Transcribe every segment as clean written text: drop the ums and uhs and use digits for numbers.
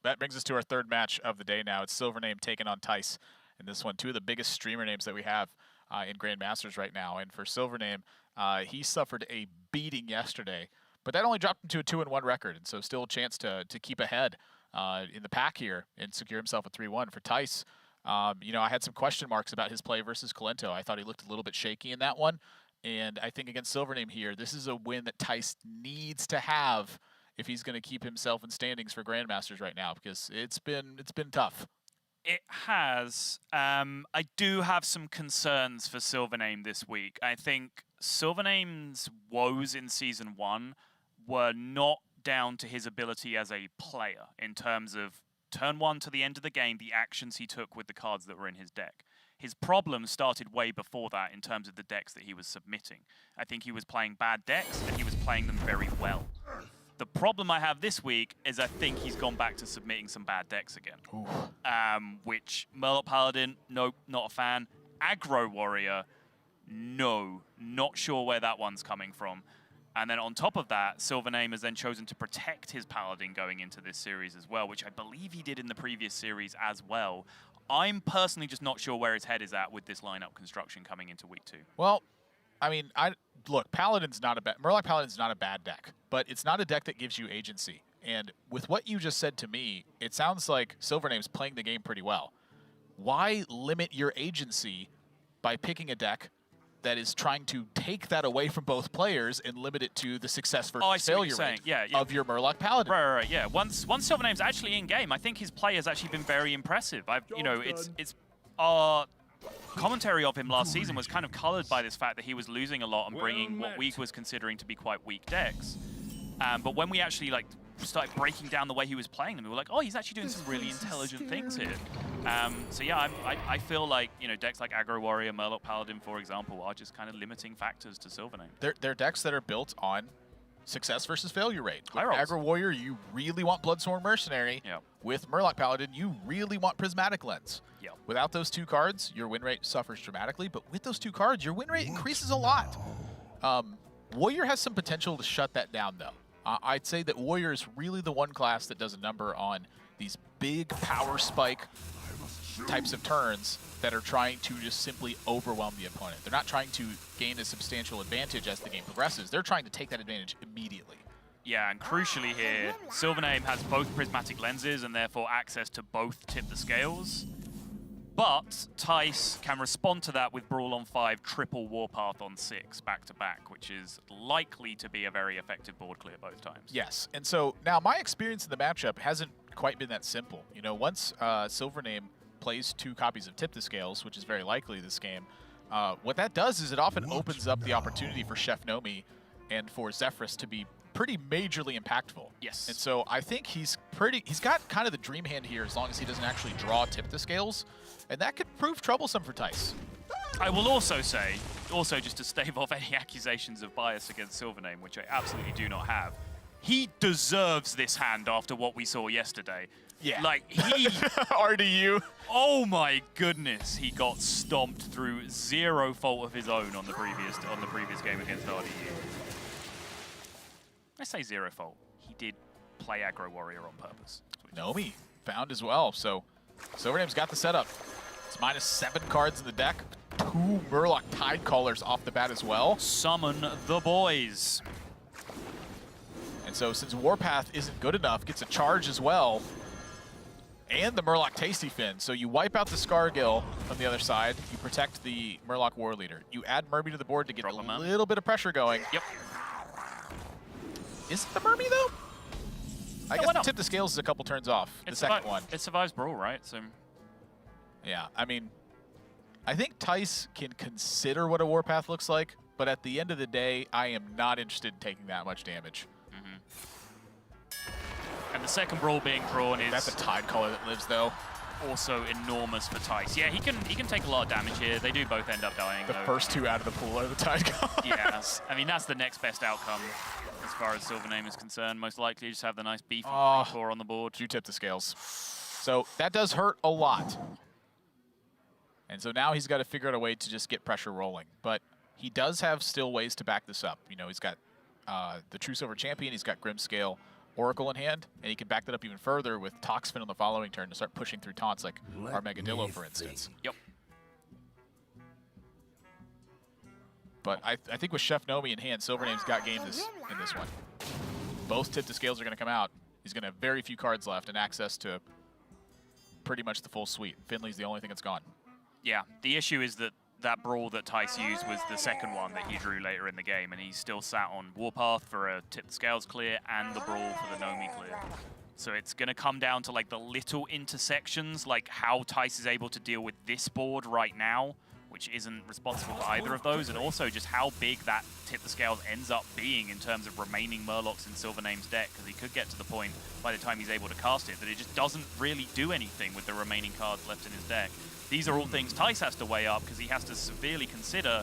that brings us to our third match of the day now. It's SilverName taking on Thijs. And this one, two of the biggest streamer names that we have in Grandmasters right now. And for SilverName, he suffered a beating yesterday, but that only dropped him to a 2-1 record. And so still a chance to keep ahead in the pack here and secure himself a 3-1. For Thijs, you know, I had some question marks about his play versus Kalento. I thought he looked a little bit shaky in that one. And I think against SilverName here, this is a win that Thijs needs to have if he's going to keep himself in standings for Grandmasters right now, because it's been tough. It has. I do have some concerns for SilverName this week. I think SilverName's woes in Season 1 were not down to his ability as a player in terms of turn 1 to the end of the game, the actions he took with the cards that were in his deck. His problems started way before that in terms of the decks that he was submitting. I think he was playing bad decks, and he was playing them very well. The problem I have this week is I think he's gone back to submitting some bad decks again. Which, Murloc Paladin, nope, not a fan. Aggro Warrior, no, not sure where that one's coming from. And then on top of that, SilverName has then chosen to protect his Paladin going into this series as well, which I believe he did in the previous series as well. I'm personally just not sure where his head is at with this lineup construction coming into week 2. Well, I mean, look, Paladin's not a bad, Murloc Paladin's not a bad deck, but it's not a deck that gives you agency. And with what you just said to me, it sounds like SilverName's playing the game pretty well. Why limit your agency by picking a deck that is trying to take that away from both players and limit it to the success versus failure rate of your Murloc Paladin? Right, yeah. Once SilverName's actually in game, I think his play has actually been very impressive. You know, it's our commentary of him last season was kind of colored by this fact that he was losing a lot and bringing what we was considering to be quite weak decks. But when we actually started breaking down the way he was playing them, we were like, oh, he's actually doing some really intelligent things here. So yeah, I feel like, you know, decks like Aggro Warrior, Murloc Paladin, for example, are just kind of limiting factors to SilverName. They're decks that are built on success versus failure rate. With High rolls. Aggro Warrior, you really want Bloodsworn Mercenary. Yep. With Murloc Paladin, you really want Prismatic Lens. Yep. Without those two cards, your win rate suffers dramatically, but with those two cards, your win rate increases a lot. Warrior has some potential to shut that down, though. I'd say that Warrior is really the one class that does a number on these big power spike types of turns that are trying to just simply overwhelm the opponent. They're not trying to gain a substantial advantage as the game progresses. They're trying to take that advantage immediately. Yeah, and crucially here, SilverName has both prismatic lenses and therefore access to both tip the scales. But Thijs can respond to that with Brawl on 5, triple Warpath on 6, back-to-back, which is likely to be a very effective board clear both times. Yes, and so now my experience in the matchup hasn't quite been that simple. You know, once SilverName plays 2 copies of Tip the Scales, which is very likely this game, what that does is it often opens up the opportunity for Chef Nomi and for Zephyrus to be pretty majorly impactful. Yes. And so I think he's got kind of the dream hand here as long as he doesn't actually draw Tip the Scales, and that could prove troublesome for Thijs. I will also say, just to stave off any accusations of bias against SilverName, which I absolutely do not have, he deserves this hand after what we saw yesterday. Yeah. Like, he... RDU. Oh my goodness, he got stomped through zero fault of his own on the previous game against RDU. I say zero fault. He did play Aggro Warrior on purpose. Nomi found as well, so SilverName's got the setup. It's -7 cards in the deck. 2 Murloc Tidecallers off the bat as well. Summon the boys. And so since Warpath isn't good enough, gets a charge as well. And the Murloc Tasty Fin. So you wipe out the Scargill on the other side. You protect the Murloc War Leader. You add Murmy to the board to get a little bit of pressure going. Yep. Is it the Murmy, though? I guess Tip the Scales is a couple turns off, the second one. It survives Brawl, right? So. Yeah, I mean, I think Thijs can consider what a Warpath looks like, but at the end of the day, I am not interested in taking that much damage. And the second Brawl being drawn is... That's a Tidecaller that lives, though. Also enormous for Thijs. Yeah, he can take a lot of damage here. They do both end up dying, The first 2 out of the pool are the Tidecaller. Yeah, I mean, that's the next best outcome as far as SilverName is concerned. Most likely just have the nice beefy core on the board. You tip the scales. So that does hurt a lot. And so now he's got to figure out a way to just get pressure rolling. But he does have still ways to back this up. You know, he's got the True Silver Champion, he's got Grimscale, Oracle in hand, and he can back that up even further with Toxfin on the following turn to start pushing through taunts like our Megadillo, for instance. Yep. But I think with Chef Nomi in hand, SilverName's got game in this one. Both tip to scales are going to come out. He's going to have very few cards left and access to pretty much the full suite. Finley's the only thing that's gone. Yeah, the issue is that brawl that Thijs used was the second one that he drew later in the game, and he still sat on Warpath for a tip the scales clear and the brawl for the Nomi clear. So it's going to come down to like the little intersections, like how Thijs is able to deal with this board right now, which isn't responsible for either of those, and also just how big that tip the scales ends up being in terms of remaining Murlocs in SilverName's deck, because he could get to the point by the time he's able to cast it that it just doesn't really do anything with the remaining cards left in his deck. These are all things Thijs has to weigh up, because he has to severely consider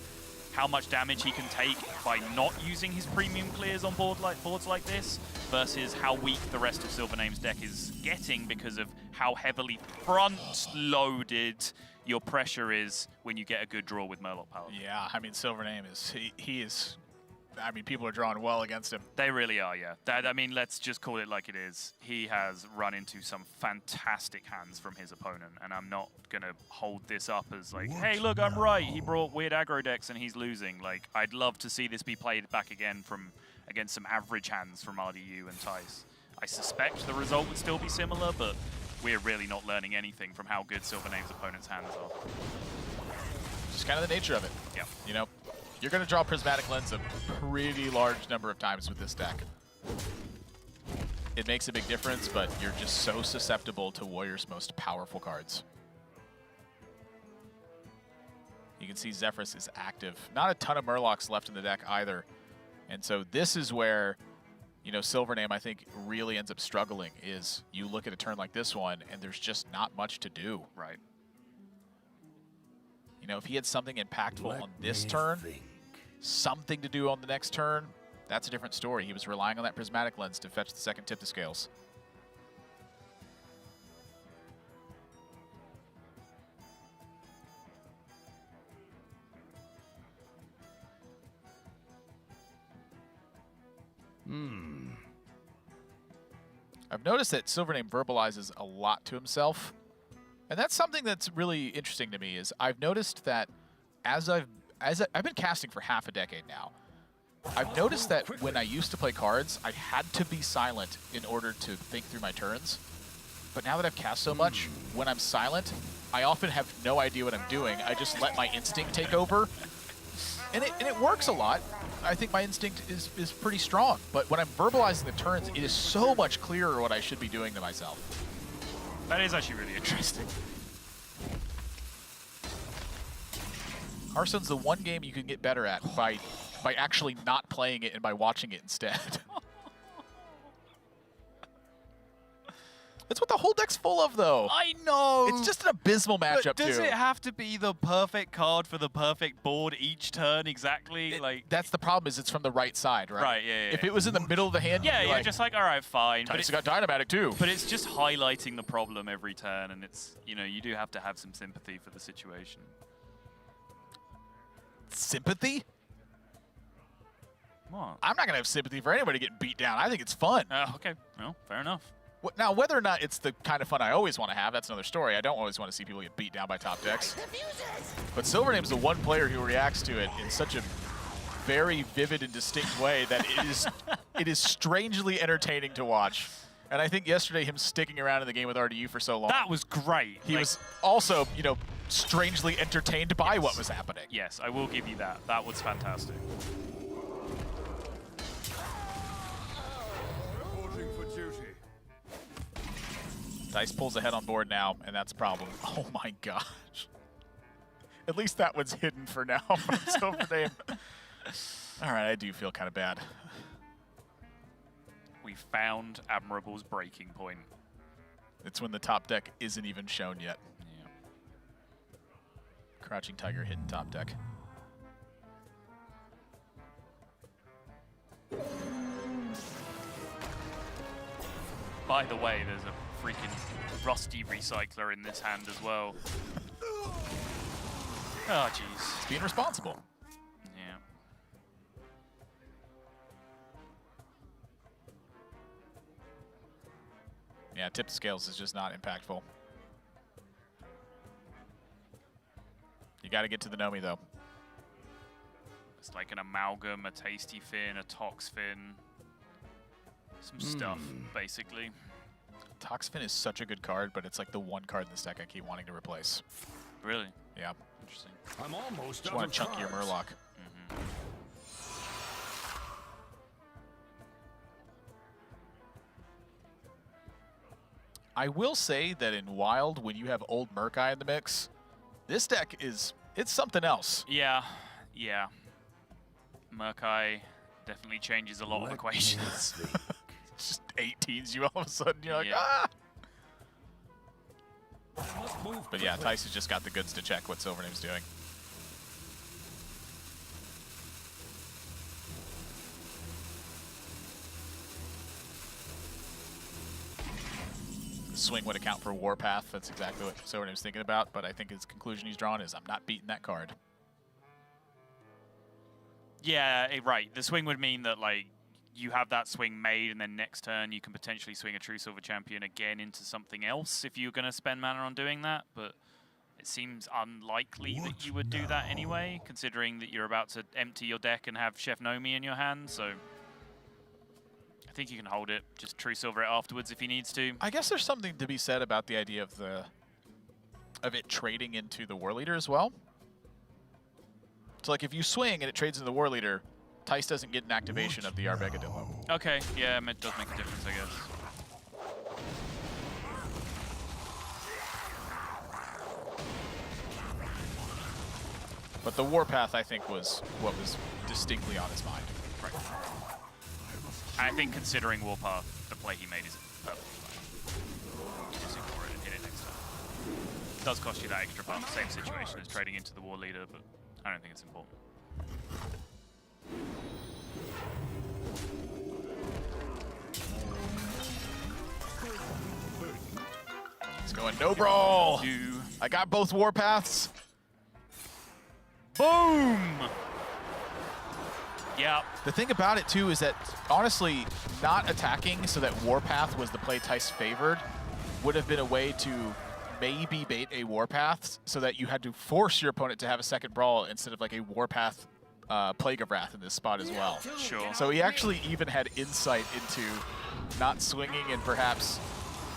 how much damage he can take by not using his premium clears on boards like this, versus how weak the rest of SilverName's deck is getting because of how heavily front-loaded your pressure is when you get a good draw with Murloc power. Yeah, I mean, SilverName is, he is, I mean, people are drawing well against him. They really are, yeah. I mean, let's just call it like it is. He has run into some fantastic hands from his opponent, and I'm not going to hold this up as like, hey, look, I'm right. He brought weird aggro decks and he's losing. Like, I'd love to see this be played back again against some average hands from RDU and Thijs. I suspect the result would still be similar, but we're really not learning anything from how good SilverName's opponent's hands are. Just kind of the nature of it. Yeah. You know, you're going to draw Prismatic Lens a pretty large number of times with this deck. It makes a big difference, but you're just so susceptible to Warrior's most powerful cards. You can see Zephyrus is active. Not a ton of Murlocs left in the deck either. And so this is where, you know, SilverName, I think, really ends up struggling, is you look at a turn like this one, and there's just not much to do. Right. You know, if he had something impactful on this turn, something to do on the next turn, that's a different story. He was relying on that Prismatic Lens to fetch the second tip to scales. I've noticed that SilverName verbalizes a lot to himself, and that's something that's really interesting to me. Is I've noticed that as I've been casting for half a decade now, I've noticed that when I used to play cards, I had to be silent in order to think through my turns. But now that I've cast so much, when I'm silent, I often have no idea what I'm doing. I just let my instinct take over, and it works a lot. I think my instinct is pretty strong, but when I'm verbalizing the turns, it is so much clearer what I should be doing to myself. That is actually really interesting. Hearthstone's the one game you can get better at by actually not playing it and by watching it instead. That's what the whole deck's full of, though. I know! It's just an abysmal matchup, but does too. it have to be the perfect card for the perfect board each turn exactly? That's the problem, is it's from the right side, right? Right, yeah. If it was in the middle of the hand, yeah, you'd be you're like, just like, all right, fine. But it's got Dynamatic, too. But it's just highlighting the problem every turn, and it's, you know, you do have to have some sympathy for the situation. Sympathy? What? I'm not going to have sympathy for anybody getting beat down. I think it's fun. Okay, well, fair enough. Now, whether or not it's the kind of fun I always want to have, that's another story. I don't always want to see people get beat down by top decks. But SilverName's the one player who reacts to it in such a very vivid and distinct way that it is strangely entertaining to watch. And I think yesterday him sticking around in the game with RDU for so long. That was great. He was also, you know, strangely entertained by what was happening. Yes, I will give you that. That was fantastic. Dice pulls ahead on board now, and that's a problem. Oh my gosh. At least that one's hidden for now from SilverName. All right, I do feel kind of bad. We found Admirable's breaking point. It's when the top deck isn't even shown yet. Yeah. Crouching Tiger hidden top deck. By the way, there's a freaking rusty recycler in this hand as well. Oh, jeez. It's being responsible. Yeah. Yeah, tip scales is just not impactful. You got to get to the Nomi, though. It's like an amalgam, a tasty fin, a tox fin. Some stuff, basically. Toxfin is such a good card, but it's like the one card in this deck I keep wanting to replace. Really? Yeah. Interesting. I'm almost Just want a chunkier Murloc. I will say that in Wild, when you have old Murkai in the mix, this deck it's something else. Yeah, yeah. Murkai definitely changes a lot of equations. Just 18s you all of a sudden, you're like, Yeah. ah! But yeah, Thijs has just got the goods to check what SilverName's doing. The swing would account for Warpath. That's exactly what SilverName's thinking about, but I think his conclusion he's drawn is, I'm not beating that card. Yeah, right. The swing would mean that, like, you have that swing made, and then next turn you can potentially swing a True Silver Champion again into something else if you're going to spend mana on doing that, but it seems unlikely that you would do that anyway, considering that you're about to empty your deck and have Chef Nomi in your hand, so I think you can hold it, just True Silver it afterwards if he needs to. I guess there's something to be said about the idea of it trading into the War Leader as well. So like if you swing and it trades into the War Leader, Thijs doesn't get an activation of the Arvegadillo. Okay, yeah, it does make a difference, I guess. But the Warpath, I think, was what was distinctly on his mind. Right. I think considering Warpath, the play he made is perfectly fine. You just ignore it and hit it next time. It does cost you that extra buff. Same situation as trading into the War Leader, but I don't think it's important. He's going no brawl. I got both Warpaths. Boom! Yeah. The thing about it too is that honestly, not attacking so that Warpath was the play Thijs favored would have been a way to maybe bait a Warpath so that you had to force your opponent to have a second brawl instead of like a Warpath Plague of Wrath in this spot as well. Sure. So he actually even had insight into not swinging and perhaps,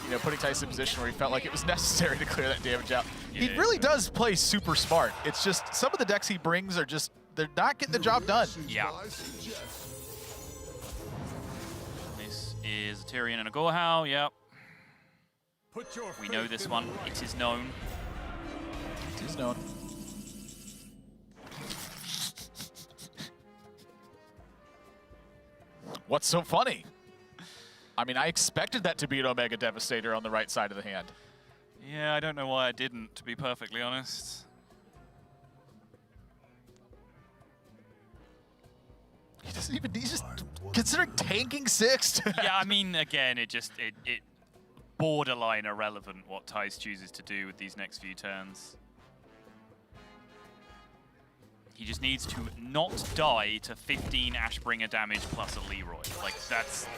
you know, putting Thijs in a position where he felt like it was necessary to clear that damage out. Yeah, He really does play super smart. It's just some of the decks he brings are just, they're not getting the job done. Yeah. This is a Tyrion and a Gorehau, yep. We know this one. It is known. It is known. What's so funny? I mean, I expected that to be an Omega Devastator on the right side of the hand. Yeah, I don't know why I didn't, to be perfectly honest. He doesn't even, he's just considering tanking sixth. Yeah, I mean, again, it borderline irrelevant what Thijs chooses to do with these next few turns. He just needs to not die to 15 Ashbringer damage plus a Leroy. Like, that's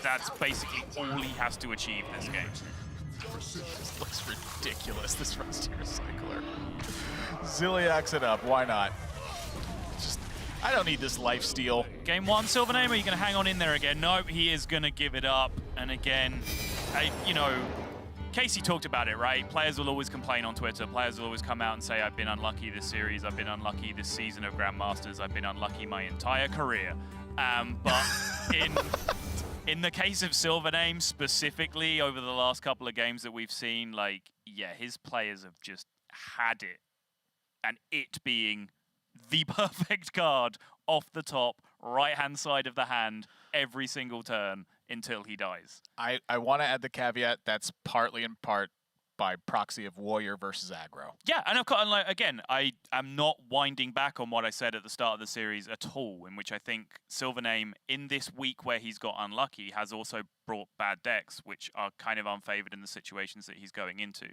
basically all he has to achieve this game. This looks ridiculous, this Frontier Cycler. Zilliax it up, why not? Just, I don't need this lifesteal. Game one, SilverName, are you going to hang on in there again? No, he is going to give it up. And again, you know, Casey talked about it, right? Players will always complain on Twitter. Players will always come out and say, I've been unlucky this series. I've been unlucky this season of Grandmasters. I've been unlucky my entire career. But in the case of SilverName specifically, over the last couple of games that we've seen, like, yeah, his players have just had it. And it being the perfect card off the top, right-hand side of the hand, every single turn until he dies. I want to add the caveat that's partly in part by proxy of Warrior versus aggro. Yeah, and of course, like, again, I am not winding back on what I said at the start of the series at all, in which I think SilverName, in this week where he's got unlucky, has also brought bad decks, which are kind of unfavored in the situations that he's going into.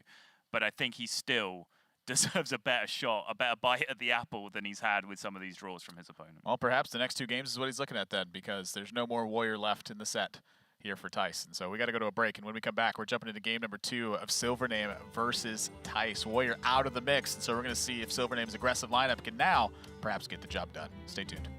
But I think he still deserves a better shot, a better bite at the apple than he's had with some of these draws from his opponent. Well, perhaps the next two games is what he's looking at then, because there's no more Warrior left in the set. here for Thijs. And so we got to go to a break. And when we come back, we're jumping into game number 2 of SilverName versus Thijs. Warrior out of the mix. And so we're going to see if SilverName's aggressive lineup can now perhaps get the job done. Stay tuned.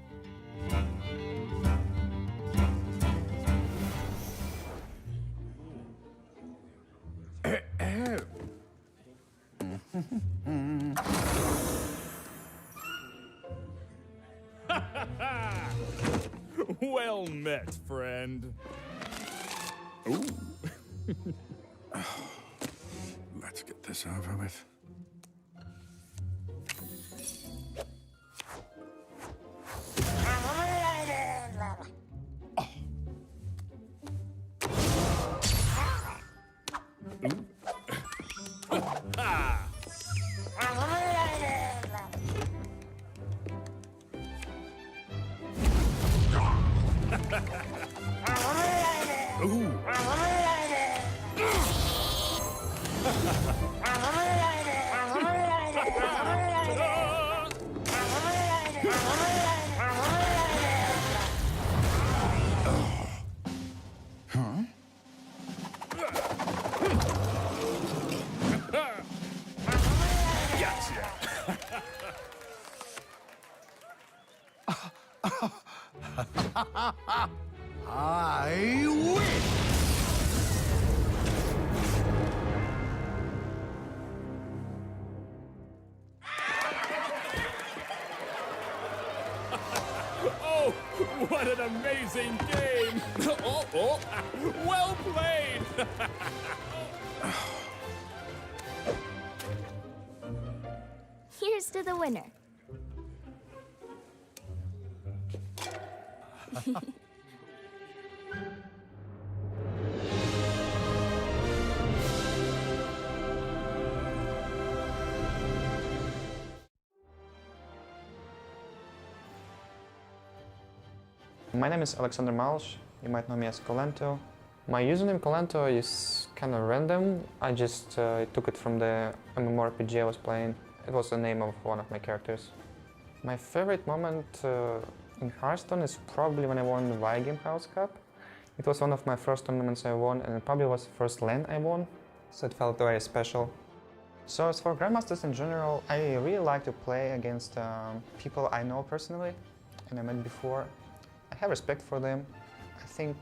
Well met, friend. Ooh. Let's get this over with. I win! Oh, what an amazing game! Oh, well played! Here's to the winner. My name is Alexander Malsh. You might know me as Colento. My username Colento is kind of random. I just took it from the MMORPG I was playing. It was the name of one of my characters. My favorite moment in Hearthstone is probably when I won the Game House Cup. It was one of my first tournaments I won, and it probably was the first LAN I won, so it felt very special. So as for Grandmasters in general, I really like to play against people I know personally and I met before. I have respect for them. I think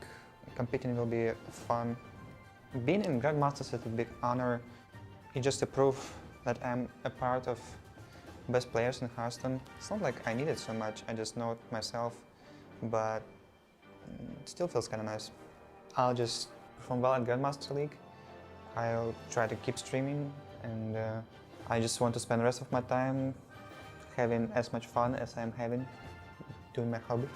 competing will be fun. Being in Grandmasters is a big honor. It's just a proof that I'm a part of best players in Hearthstone. It's not like I need it so much, I just know it myself, but it still feels kind of nice. I'll just perform well at Grandmaster League. I'll try to keep streaming, and I just want to spend the rest of my time having as much fun as I'm having doing my hobby.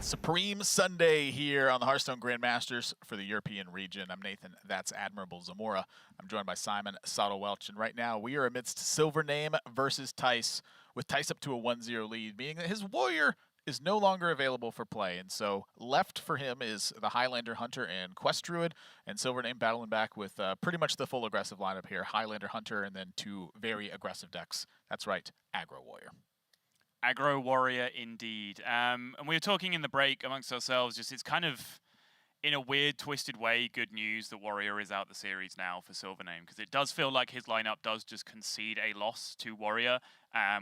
Supreme Sunday here on the Hearthstone Grandmasters for the European region. I'm Nathan, that's Admirable Zamora. I'm joined by Simon Soto-Welch, and right now we are amidst SilverName versus Thijs, with Thijs up to a 1-0 lead, meaning that his warrior is no longer available for play, and so left for him is the Highlander Hunter and Quest Druid, and SilverName battling back with pretty much the full aggressive lineup here, Highlander Hunter and then 2 very aggressive decks. That's right, Aggro Warrior. Aggro Warrior indeed. And we were talking in the break amongst ourselves, just it's kind of in a weird, twisted way, good news that Warrior is out the series now for SilverName, because it does feel like his lineup does just concede a loss to Warrior,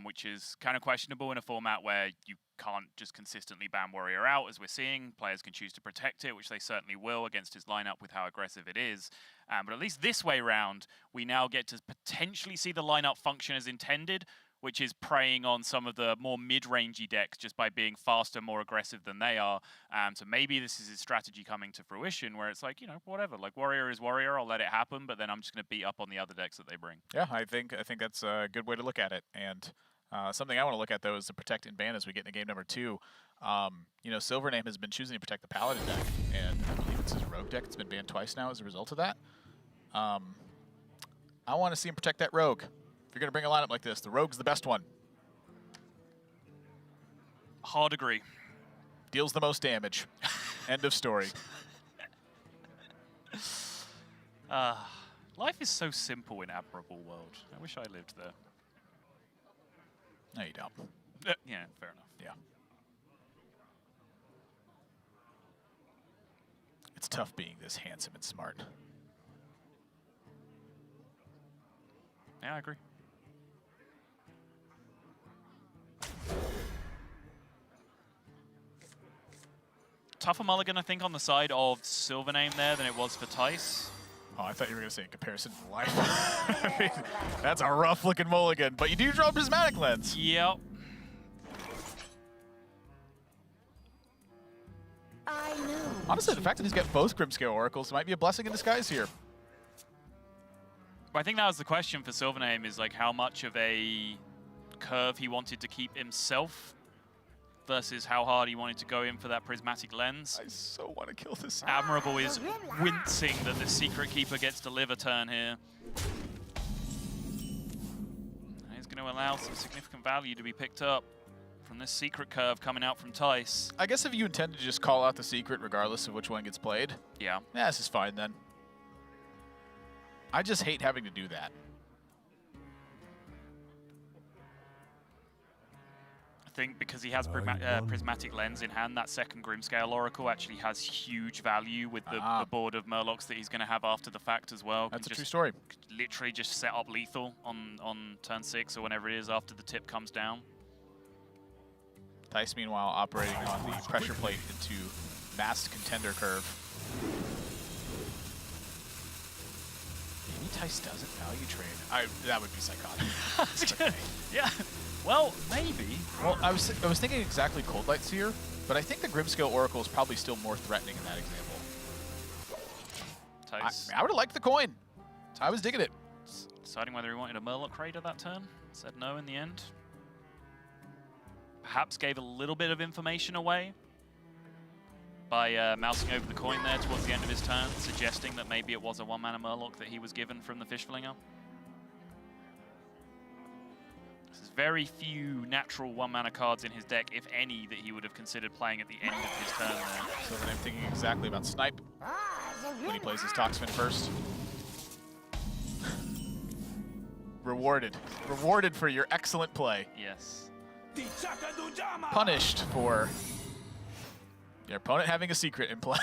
which is kind of questionable in a format where you can't just consistently ban Warrior out, as we're seeing. Players can choose to protect it, which they certainly will against his lineup with how aggressive it is. But at least this way round, we now get to potentially see the lineup function as intended, which is preying on some of the more mid-rangey decks just by being faster, more aggressive than they are. So maybe this is his strategy coming to fruition, where it's like, you know, whatever. Like, Warrior is Warrior, I'll let it happen, but then I'm just going to beat up on the other decks that they bring. Yeah, I think that's a good way to look at it. And something I want to look at, though, is the protect and ban as we get into game number 2. You know, SilverName has been choosing to protect the Paladin deck, and I believe it's his Rogue deck. It's been banned twice now as a result of that. I want to see him protect that Rogue. If you're going to bring a lineup like this, the Rogue's the best one. Hard agree. Deals the most damage. End of story. Life is so simple in Admirable World. I wish I lived there. No, you don't. Yeah, fair enough. Yeah. It's tough being this handsome and smart. Yeah, I agree. Tougher mulligan, I think, on the side of SilverName there than it was for Thijs. Oh, I thought you were going to say in comparison to life. I mean, that's a rough-looking mulligan, but you do draw a Prismatic Lens. Yep. I know. Honestly, the fact that he's got both Grimscale Oracles might be a blessing in disguise here. I think that was the question for SilverName, is like how much of a curve he wanted to keep himself versus how hard he wanted to go in for that Prismatic Lens. I so want to kill this. Admirable is wincing that the Secret Keeper gets to live a turn here. And he's going to allow some significant value to be picked up from this secret curve coming out from Thijs. I guess if you intend to just call out the secret regardless of which one gets played, Yeah. this is fine then. I just hate having to do that. I think because he has Prismatic Lens in hand, that second Grimscale Oracle actually has huge value with the board of Murlocs that he's going to have after the fact as well. That's a true story. Literally just set up lethal on turn 6 or whenever it is after the tip comes down. Thijs, meanwhile, operating on the pressure plate into masked contender curve. Maybe Thijs doesn't value trade. That would be psychotic. Okay. Yeah. Well, maybe. Well, I was thinking exactly Cold Light Seer, but I think the Grimscale Oracle is probably still more threatening in that example. Thijs I would have liked the coin. I was digging it. deciding whether he wanted a Murloc Raider that turn. Said no in the end. Perhaps gave a little bit of information away by mousing over the coin there towards the end of his turn, suggesting that maybe it was a 1-mana Murloc that he was given from the Fishflinger. There's very few natural 1-mana cards in his deck, if any, that he would have considered playing at the end of his turn there. SilverName thinking exactly about Snipe when he plays his Toxfin first. Rewarded. Rewarded for your excellent play. Yes. Punished for your opponent having a secret in play.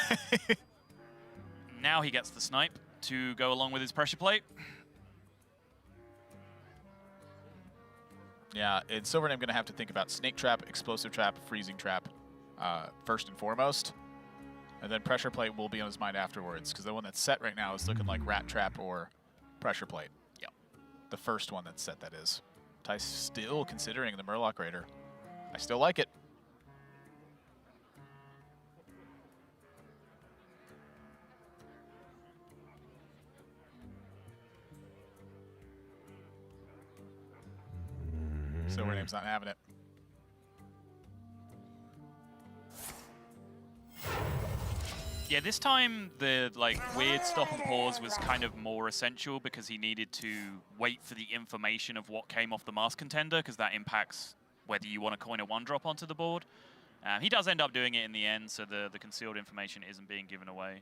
Now he gets the Snipe to go along with his pressure plate. Yeah, and SilverName going to have to think about Snake Trap, Explosive Trap, Freezing Trap first and foremost. And then Pressure Plate will be on his mind afterwards, because the one that's set right now is looking like Rat Trap or Pressure Plate. Yep. The first one that's set, that is. Thijs still considering the Murloc Raider. I still like it. SilverName's not having it. Yeah, this time the weird stop and pause was kind of more essential because he needed to wait for the information of what came off the Mask Contender, because that impacts whether you want to coin a 1-drop onto the board. He does end up doing it in the end, so the concealed information isn't being given away.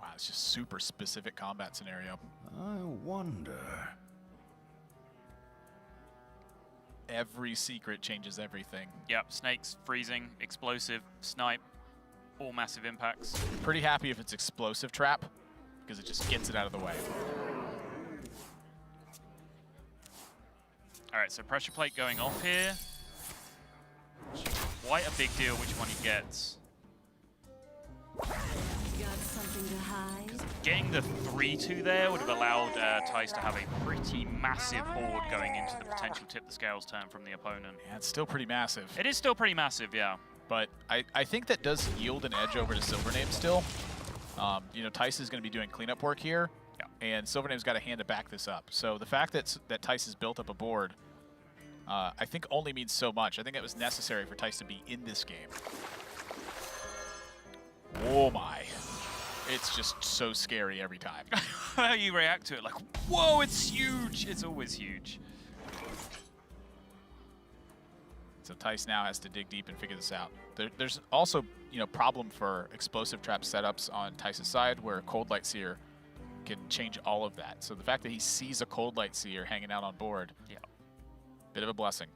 Wow, it's just super specific combat scenario. I wonder. Every secret changes everything. Yep, snakes, freezing, explosive, snipe, all massive impacts. You're pretty happy if it's explosive trap, because it just gets it out of the way. All right, so pressure plate going off here. Quite a big deal which one he gets. Got something to hide? Getting the 3-2 there would have allowed Thijs to have a pretty massive horde going into the potential tip the scales turn from the opponent. Yeah, it's still pretty massive. It is still pretty massive, yeah. But I think that does yield an edge over to SilverName still. You know, Thijs is going to be doing cleanup work here, and SilverName's got a hand to back this up. So the fact that Thijs has built up a board, I think only means so much. I think it was necessary for Thijs to be in this game. Oh my. It's just so scary every time. How you react to it, like, whoa, it's huge! It's always huge. So Thijs now has to dig deep and figure this out. There's also, you know, problem for explosive trap setups on Thijs' side where Cold Light Seer can change all of that. So the fact that he sees a Cold Light Seer hanging out on board, Yeah. bit of a blessing.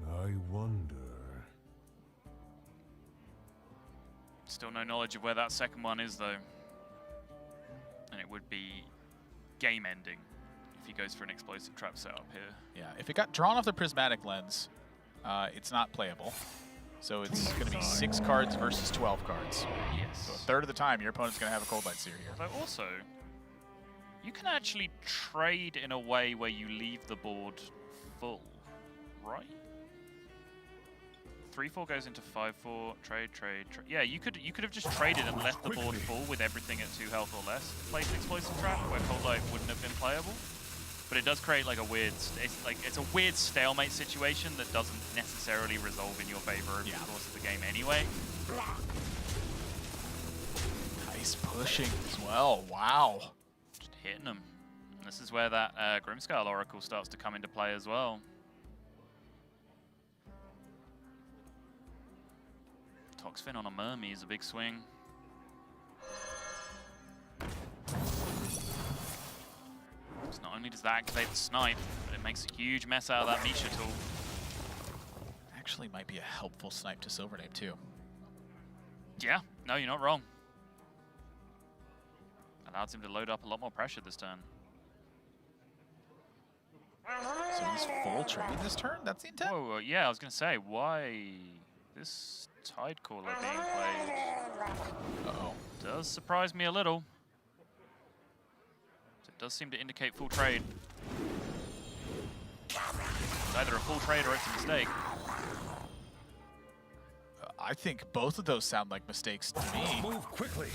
I wonder. Still no knowledge of where that second one is, though. And it would be game-ending if he goes for an explosive trap setup here. Yeah, if it got drawn off the prismatic lens, it's not playable. So it's going to be 6 cards versus 12 cards. Yes. So a third of the time, your opponent's going to have a Cold Light Seer here. Though also, you can actually trade in a way where you leave the board full, right? 3-4 goes into 5-4, trade. Yeah, you could have just traded and left the board full with everything at 2 health or less. Played an explosive trap where Cold Light wouldn't have been playable. But it does create like a weird, it's a weird stalemate situation that doesn't necessarily resolve in your favor over the course of the game anyway. Nice pushing as well. Wow. Just hitting them. And this is where that Grimscale Oracle starts to come into play as well. Toxfin on a Mermy is a big swing. So not only does that activate the snipe, but it makes a huge mess out of that Misha tool. Actually might be a helpful snipe to SilverName too. Yeah, no, you're not wrong. Allows him to load up a lot more pressure this turn. So he's full trading this turn? That's the intent? Whoa, yeah, I was going to say, why this Tide Caller being played Uh-oh. does surprise me a little. It does seem to indicate full trade. It's either a full trade or it's a mistake. I think both of those sound like mistakes to me. Move quickly.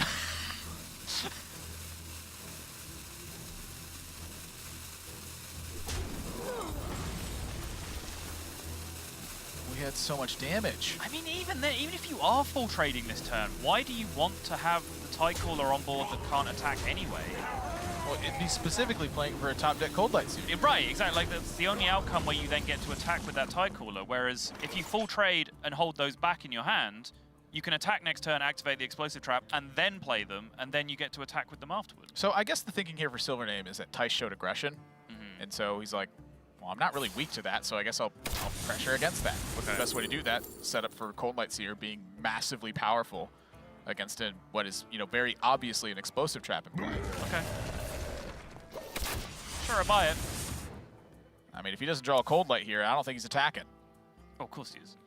We had so much damage. I mean, even then, even if you are full trading this turn, why do you want to have the Tide Caller on board that can't attack anyway? Well, it'd be specifically playing for a top deck Cold Light Seer. Right, exactly. Like, that's the only outcome where you then get to attack with that Tide Caller. Whereas if you full trade and hold those back in your hand, you can attack next turn, activate the explosive trap, and then play them, and then you get to attack with them afterwards. So I guess the thinking here for SilverName is that Thijs showed aggression, and so he's like, well, I'm not really weak to that, so I guess I'll pressure against that. What's the best way to do that? Set up for Cold Light Seer being massively powerful against what is, you know, very obviously an explosive trap in play. Okay. Sure, I buy it. I mean, if he doesn't draw a Cold Light here, I don't think he's attacking. Oh, of course he is.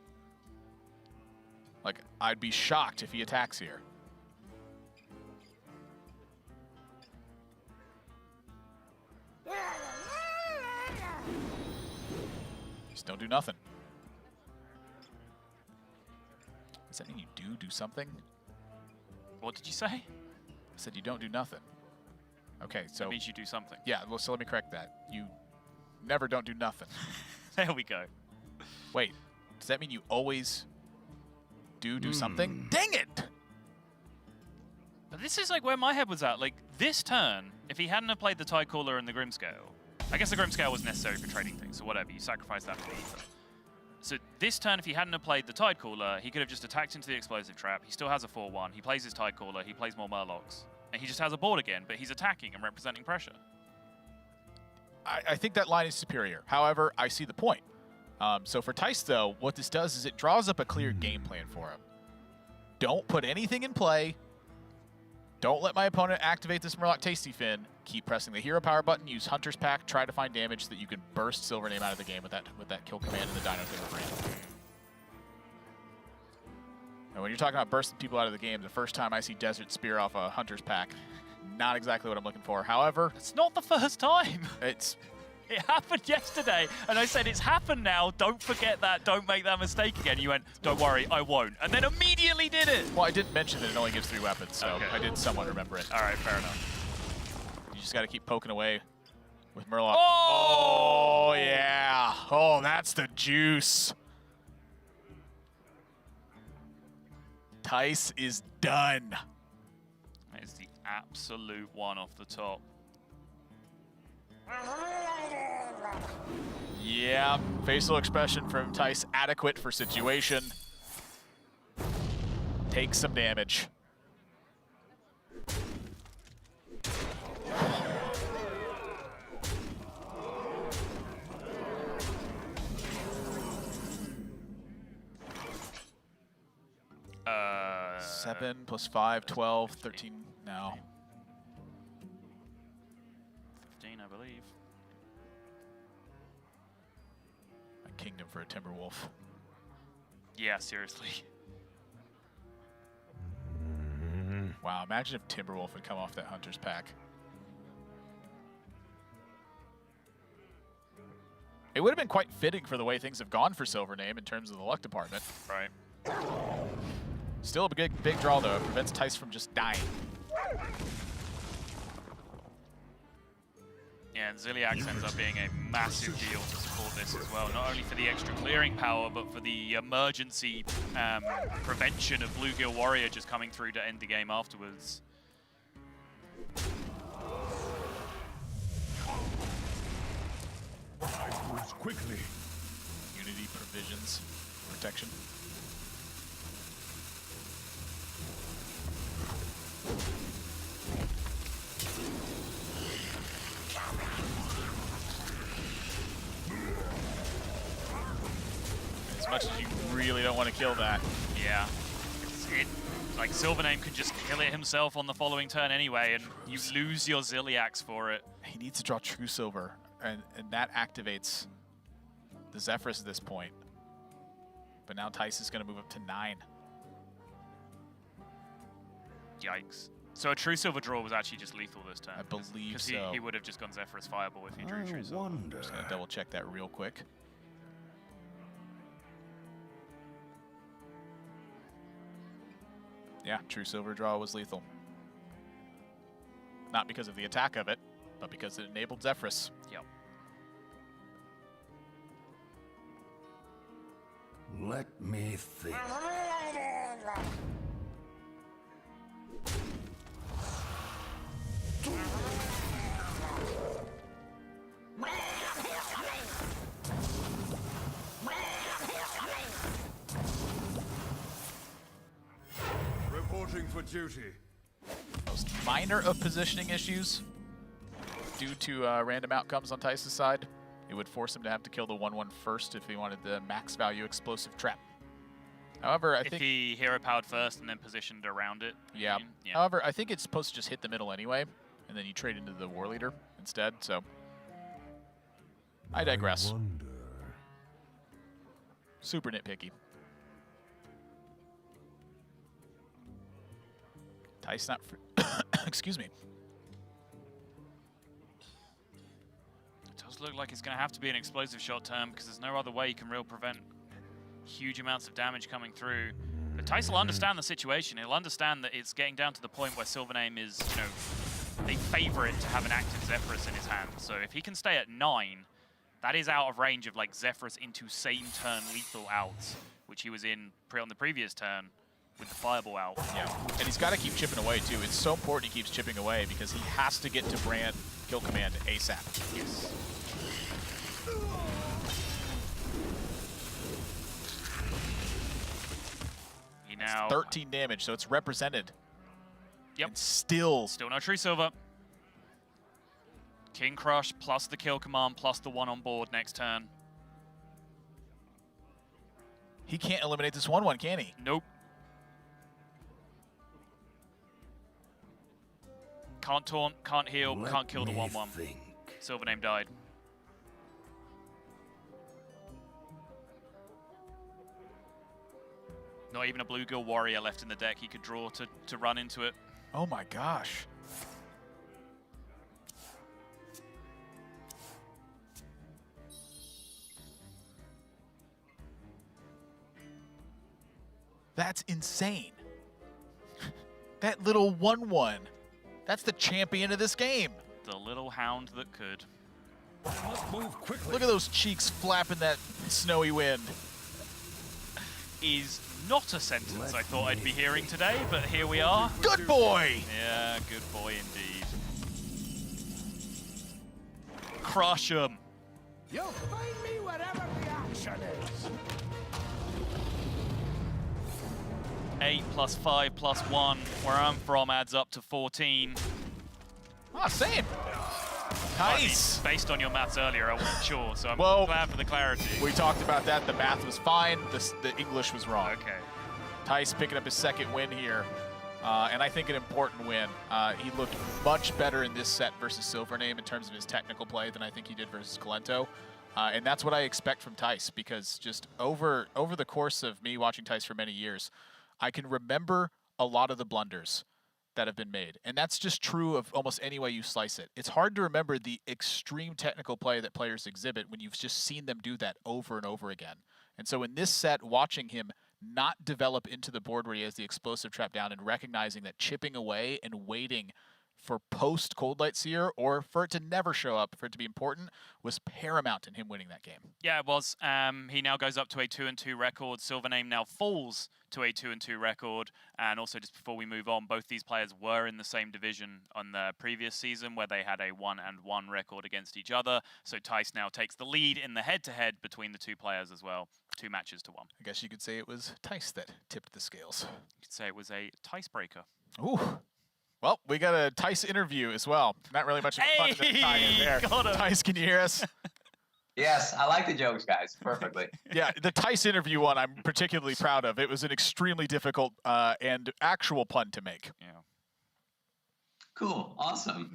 Like, I'd be shocked if he attacks here. Just don't do nothing. Does that mean you do something? What did you say? I said you don't do nothing. Okay, so... That means you do something. Yeah, well, so let me correct that. You never don't do nothing. There we go. Wait, does that mean you always do something? Dang it! But this is like where my head was at. Like, this turn, if he hadn't have played the Tide Caller and the Grimscale, I guess the Grimscale was necessary for trading things, so whatever, you sacrifice that for the ether. So this turn, if he hadn't have played the Tide Caller, he could have just attacked into the explosive trap. He still has a 4-1. He plays his Tide Caller. He plays more Murlocs. And he just has a board again, but he's attacking and representing pressure. I think that line is superior. However, I see the point. So for Thijs, though, what this does is it draws up a clear game plan for him. Don't put anything in play. Don't let my opponent activate this Murloc Tasty Fin. Keep pressing the hero power button. Use Hunter's Pack. Try to find damage so that you can burst SilverName out of the game with that kill command and the Dino Thing brand. And when you're talking about bursting people out of the game, the first time I see Desert Spear off a Hunter's Pack, not exactly what I'm looking for. However, It's not the first time. it's It happened yesterday, and I said, it's happened now, don't forget that, don't make that mistake again. You went, don't worry, I won't. And then immediately did it. well, I didn't mention that it only gives 3 weapons, so Okay. I did somewhat remember it. All right, fair enough. You just got to keep poking away with Murloc. Oh! Oh, yeah. Oh, that's the juice. Thijs is done. That is the absolute one off the top. Yeah, facial expression from Thijs adequate for situation. Takes some damage. Uh, 7 plus 5, 12, 13 now. 15, I believe. A kingdom for a Timberwolf. Yeah, seriously. Wow, imagine if Timberwolf had come off that Hunter's Pack. It would have been quite fitting for the way things have gone for SilverName in terms of the luck department. Right. Still a big draw, though. It prevents Thijs from just dying. Yeah, and Ziliax ends up being a massive deal to support this as well. Not only for the extra clearing power, but for the emergency prevention of Bluegill Warrior just coming through to end the game afterwards. Backwards quickly. Unity provisions protection. As much as you really don't want to kill that. Yeah. Like, SilverName could just kill it himself on the following turn anyway, and you lose your Ziliax for it. He needs to draw True Silver, and that activates the Zephyrus at this point. But now Thijs is going to move up to 9. Yikes. So a True Silver draw was actually just lethal this turn. I believe Because so. he would have just gone Zephyrus Fireball if he drew True I Silver. wonder. Just going to double check that real quick. Yeah, True Silver draw was lethal. Not because of the attack of it, but because it enabled Zephyrus. Yep. Let me think. Reporting for duty. Most minor of positioning issues due to random outcomes on Thijs' side. It would force him to have to kill the 1/1 first if he wanted the max value explosive trap. However, I If think he hero powered first and then positioned around it. yeah. I mean, yeah. However, I think it's supposed to just hit the middle anyway, and then you trade into the War Leader instead. So I digress. I wonder. Super nitpicky. Thijs not excuse me. It does look like it's going to have to be an explosive shot turn because there's no other way you can really prevent huge amounts of damage coming through. But Thijs will understand the situation. He'll understand that it's getting down to the point where SilverName is, you know, they favor it to have an active Zephyrus in his hand. So if he can stay at 9, that is out of range of like Zephyrus into same turn lethal outs, which he was in on the previous turn with the Fireball out. Yeah, and he's got to keep chipping away too. It's so important he keeps chipping away because he has to get to Brand kill command ASAP. Yes. He now 13 damage, so it's represented. Yep. And still Still no True Silver. King Crush plus the kill command plus the 1 on board next turn. He can't eliminate this 1/1, can he? Nope. Can't taunt, can't heal, can't kill the 1/1. SilverName died. Not even a Bluegill Warrior left in the deck he could draw to run into it. Oh my gosh. That's insane. That little 1/1. That's the champion of this game. The little hound that could. Must move quickly. Look at those cheeks flapping that snowy wind. Is not a sentence I thought I'd be hearing today, but here we are. Good boy! Yeah, good boy indeed. Crush 'em. You'll find me wherever the action is. 8 plus 5 plus 1, where I'm from, adds up to 14. Ah, same. I mean, Nice. based on your maths earlier, I wasn't sure, so I'm Well, glad for the clarity. We talked about that. The math was fine. The English was wrong. Okay. Thijs picking up his second win here, and I think an important win. He looked much better in this set versus SilverName in terms of his technical play than I think he did versus Colento. And that's what I expect from Thijs, because just over the course of me watching Thijs for many years, I can remember a lot of the blunders that have been made. And that's just true of almost any way you slice it. It's hard to remember the extreme technical play that players exhibit when you've just seen them do that over and over again. And so in this set, watching him not develop into the board where he has the explosive trap down and recognizing that chipping away and waiting for post Cold Light Seer or for it to never show up, for it to be important, was paramount in him winning that game. Yeah, it was. He now goes up to a 2-2 record. SilverName now falls to a 2-2 record. And also, just before we move on, both these players were in the same division on the previous season where they had a 1-1 record against each other. So Thijs now takes the lead in the head-to-head between the two players as well. 2 matches to 1. I guess you could say it was Thijs that tipped the scales. You could say it was a Thijs breaker. Ooh. Well, we got a Thijs interview as well. Not really much of a fun to tie in there. Got him. Thijs, can you hear us? Yes, I like the jokes, guys. Perfectly. Yeah, the Thijs interview one I'm particularly proud of. It was an extremely difficult and actual pun to make. Yeah. Cool. Awesome.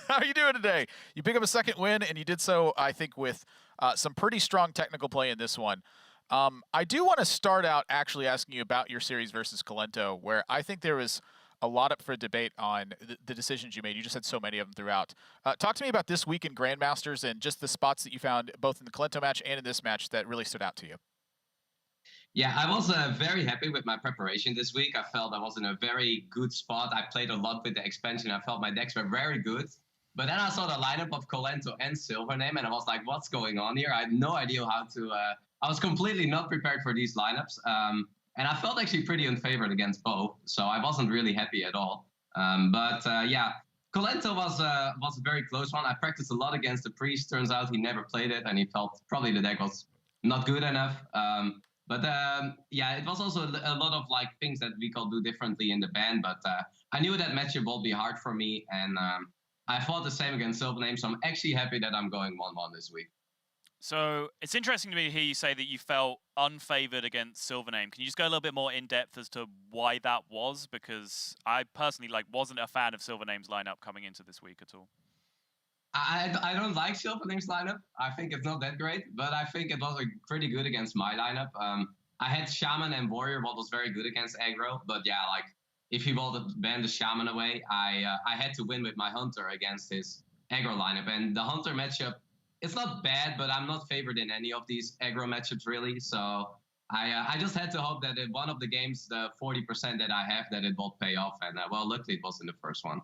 How are you doing today? You pick up a second win, and you did so, I think, with some pretty strong technical play in this one. I do want to start out actually asking you about your series versus Colento, where I think there was a lot up for debate on the decisions you made. You just had so many of them throughout. Talk to me about this week in Grandmasters and just the spots that you found both in the Colento match and in this match that really stood out to you. Yeah, I was very happy with my preparation this week. I felt I was in a very good spot. I played a lot with the expansion. I felt my decks were very good. But then I saw the lineup of Colento and SilverName, and I was like, what's going on here? I had no idea how to... I was completely not prepared for these lineups. And I felt actually pretty unfavored against both, so I wasn't really happy at all. Yeah, Colento was a very close one. I practiced a lot against the Priest. Turns out he never played it, and he felt probably the deck was not good enough. Yeah, it was also a lot of like things that we could do differently in the ban. But I knew that matchup would be hard for me, and I fought the same against SilverName, so I'm actually happy that I'm going 1-1 this week. So it's interesting to me to hear you say that you felt unfavored against SilverName. Can you just go a little bit more in depth as to why that was? Because I personally wasn't a fan of SilverName's lineup coming into this week at all. I don't like SilverName's lineup. I think it's not that great, but I think it was pretty good against my lineup. I had Shaman and Warrior, what was very good against aggro. But yeah, like if he wanted to ban the Shaman away, I had to win with my Hunter against his aggro lineup. And the Hunter matchup, it's not bad, but I'm not favored in any of these aggro matchups, really. So I just had to hope that in one of the games, the 40% that I have, that it will pay off. And well, luckily it was in the first one.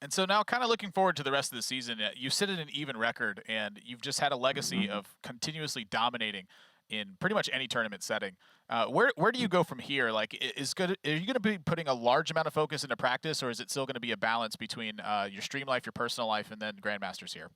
And so now kind of looking forward to the rest of the season, you sit at an even record, and you've just had a legacy of continuously dominating in pretty much any tournament setting. Where do you go from here? Like, are you going to be putting a large amount of focus into practice, or is it still going to be a balance between your stream life, your personal life, and then Grandmasters here?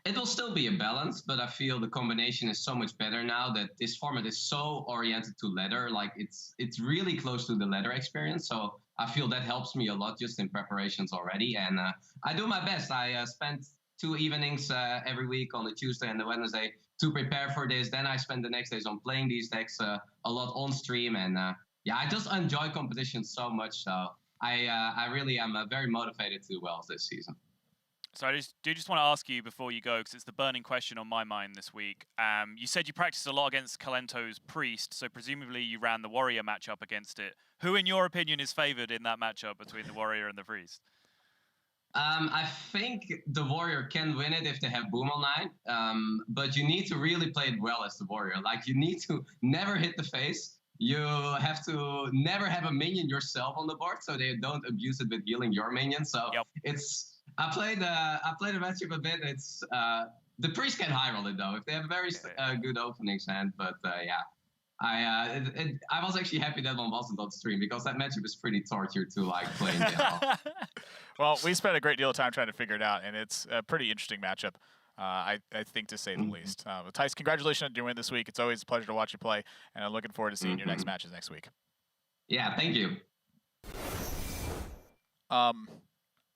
It will still be a balance, but I feel the combination is so much better now that this format is so oriented to ladder. Like it's really close to the ladder experience. So I feel that helps me a lot just in preparations already. And I do my best. I spend 2 evenings every week on the Tuesday and the Wednesday to prepare for this. Then I spend the next days on playing these decks a lot on stream. And yeah, I just enjoy competition so much. So I really am very motivated to do well this season. So I just want to ask you before you go, because it's the burning question on my mind this week. You said you practiced a lot against Kalento's Priest, so presumably you ran the Warrior matchup against it. Who, in your opinion, is favored in that matchup between the Warrior and the Priest? I think the Warrior can win it if they have Boom online, but you need to really play it well as the Warrior. Like, you need to never hit the face. You have to never have a minion yourself on the board, so they don't abuse it with healing your minion. So it's... I played the matchup a bit. It's the Priest can high roll it though if they have a very good openings hand. But yeah, I was actually happy that one wasn't on stream because that matchup is pretty tortured to like play. Well, we spent a great deal of time trying to figure it out, and it's a pretty interesting matchup. I think, to say the least. Thijs, congratulations on your win this week. It's always a pleasure to watch you play, and I'm looking forward to seeing your next matches next week. Yeah, thank you.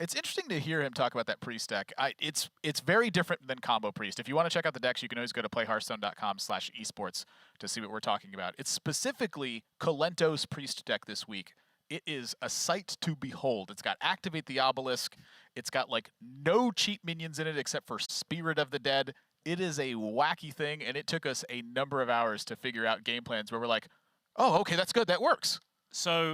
It's interesting to hear him talk about that Priest deck. It's very different than Combo Priest. If you want to check out the decks, you can always go to playhearthstone.com/esports to see what we're talking about. It's specifically Kalento's Priest deck this week. It is a sight to behold. It's got Activate the Obelisk. It's got like no cheap minions in it except for Spirit of the Dead. It is a wacky thing, and it took us a number of hours to figure out game plans where we're like, oh, okay, that's good. That works. So